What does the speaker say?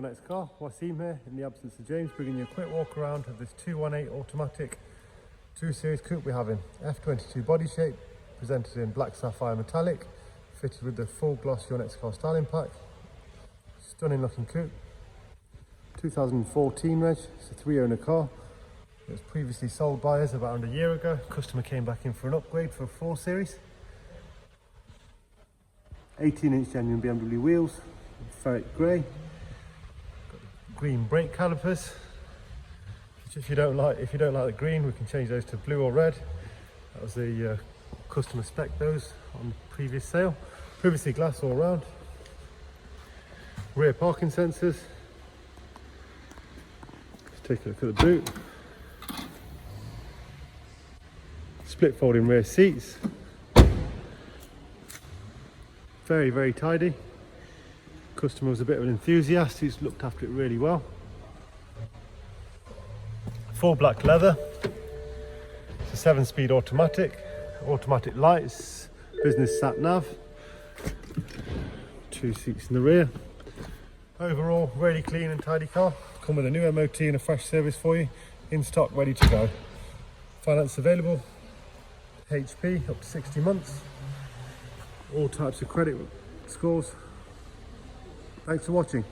Next car, Wasim here, in the absence of James, bringing you a quick walk around of this 218 automatic 2 Series coupe we have in F22 body shape, presented in black sapphire metallic, fitted with the full gloss Yonex car styling pack. Stunning looking coupe. 2014 reg, it's a 3-owner car. It was previously sold by us about a year ago. Customer came back in for an upgrade for a 4 Series. 18-inch genuine BMW wheels, ferret grey. Green brake calipers, which if you don't like the green, we can change those to blue or red. That was the customer spec, those on previous sale. Privacy glass all round. Rear parking sensors. Let's take a look at the boot. Split folding rear seats. Very, very tidy. Customer was a bit of an enthusiast, he's looked after it really well. Full black leather. It's a 7-speed automatic lights, business sat nav, 2 seats in the rear. Overall, really clean and tidy car. Come with a new MOT and a fresh service for you, in stock, ready to go. Finance available, HP up to 60 months, all types of credit scores. Thanks for watching.